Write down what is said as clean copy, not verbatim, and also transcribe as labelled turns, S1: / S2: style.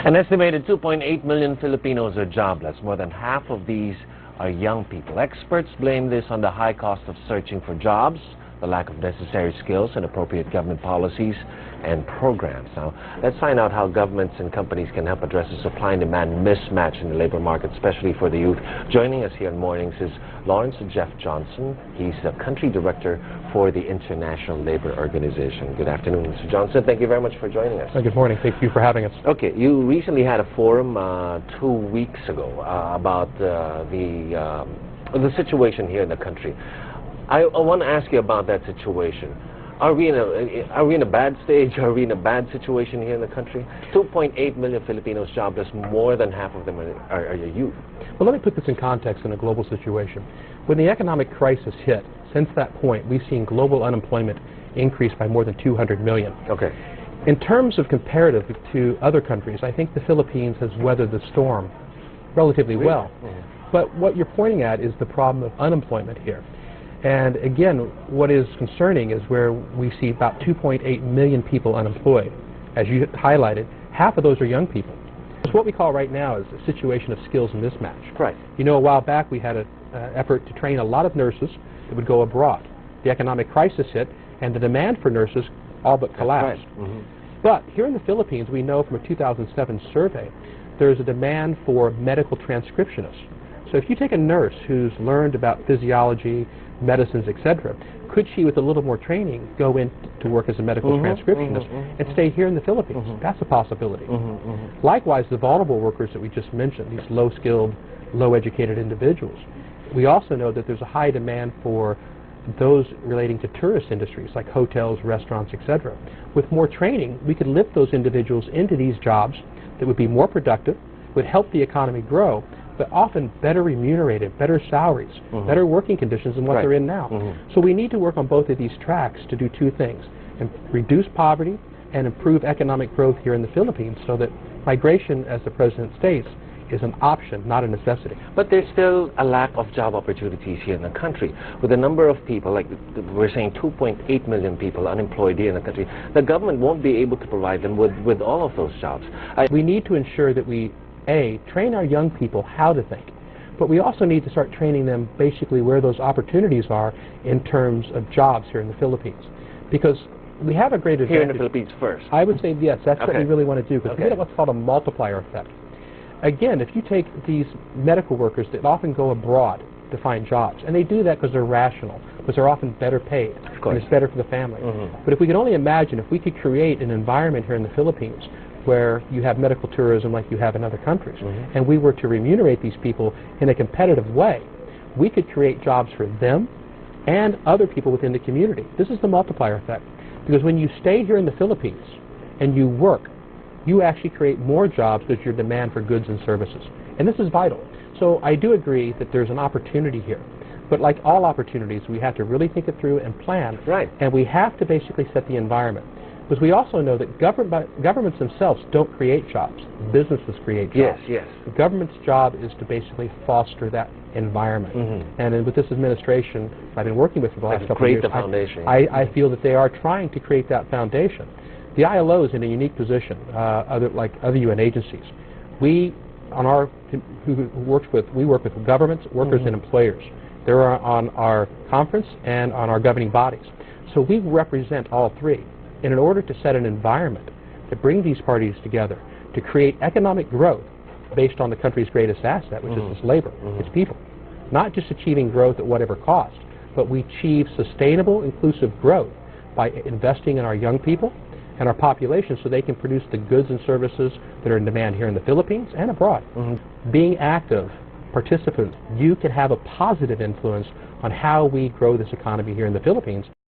S1: An estimated 2.8 million Filipinos are jobless. More than half of these are young people. Experts blame this on the high cost of searching for jobs, the lack of necessary skills, and appropriate government policies and programs. Now, let's find out how governments and companies can help address the supply and demand mismatch in the labor market, especially for the youth. Joining us here in Mornings is Lawrence Jeff Johnson. He's the country director for the International Labour Organization. Good afternoon, Mr. Johnson. Thank you very much for joining us.
S2: Good morning. Thank you for having us.
S1: Okay, you recently had a forum 2 weeks ago about the situation here in the country. I want to ask you about that situation. Are we in a bad stage? Are we in a bad situation here in the country? 2.8 million Filipinos jobless, more than half of them are youth.
S2: Well, let me put this in context in a global situation. When the economic crisis hit, since that point, we've seen global unemployment increase by more than 200 million.
S1: Okay.
S2: In terms of comparative to other countries, I think the Philippines has weathered the storm relatively well.
S1: Mm-hmm.
S2: But what you're pointing at is the problem of unemployment here. And again, what is concerning is where we see about 2.8 million people unemployed. As you highlighted, half of those are young people. So what we call right now is a situation of skills mismatch.
S1: Right.
S2: You know, a while back we had an effort to train a lot of nurses that would go abroad. The economic crisis hit, and the demand for nurses all but collapsed.
S1: Right. Mm-hmm.
S2: But here in the Philippines, we know from a 2007 survey, there's a demand for medical transcriptionists. So if you take a nurse who's learned about physiology, medicines, etc., could she, with a little more training, go in to work as a medical transcriptionist and stay here in the Philippines? That's a possibility. Likewise, the vulnerable workers that we just mentioned, these low-skilled, low-educated individuals, we also know that there's a high demand for those relating to tourist industries like hotels, restaurants, etc. With more training, we could lift those individuals into these jobs that would be more productive, would help the economy grow, but often better remunerated, better salaries, better working conditions than what they're in now. So we need to work on both of these tracks to do two things: and reduce poverty and improve economic growth here in the Philippines, so that migration, as the President states, is an option, not a necessity.
S1: But there's still a lack of job opportunities here in the country. With the number of people, like we're saying 2.8 million people unemployed here in the country, the government won't be able to provide them with all of those jobs.
S2: We need to ensure that we train our young people how to think, but we also need to start training them basically where those opportunities are in terms of jobs here in the Philippines. Because we have a great advantage.
S1: Here in the Philippines first?
S2: I would say yes, that's what we really want to do, because we get what's called a multiplier effect. Again, if you take these medical workers that often go abroad to find jobs, and they do that because they're rational, because they're often better paid, and it's better for the family. But if we could only imagine if we could create an environment here in the Philippines where you have medical tourism like you have in other countries, and we were to remunerate these people in a competitive way, we could create jobs for them and other people within the community. This is the multiplier effect, because when you stay here in the Philippines and you work, you actually create more jobs because your demand for goods and services. And this is vital. So I do agree that there's an opportunity here. But like all opportunities, we have to really think it through and plan.
S1: Right.
S2: And we have to basically set the environment. Because we also know that governments themselves don't create jobs. Businesses create jobs.
S1: Yes, yes.
S2: The government's job is to basically foster that environment. And with this administration I've been working with for the last couple of years,
S1: the foundation.
S2: I feel that they are trying to create that foundation. The ILO is in a unique position, like other UN agencies. We work with governments, workers, and employers. They're on our conference and on our governing bodies. So we represent all three. And in order to set an environment to bring these parties together, to create economic growth based on the country's greatest asset, which is its labor, its people. Not just achieving growth at whatever cost, but we achieve sustainable, inclusive growth by investing in our young people and our population so they can produce the goods and services that are in demand here in the Philippines and abroad. Being active participants, you can have a positive influence on how we grow this economy here in the Philippines.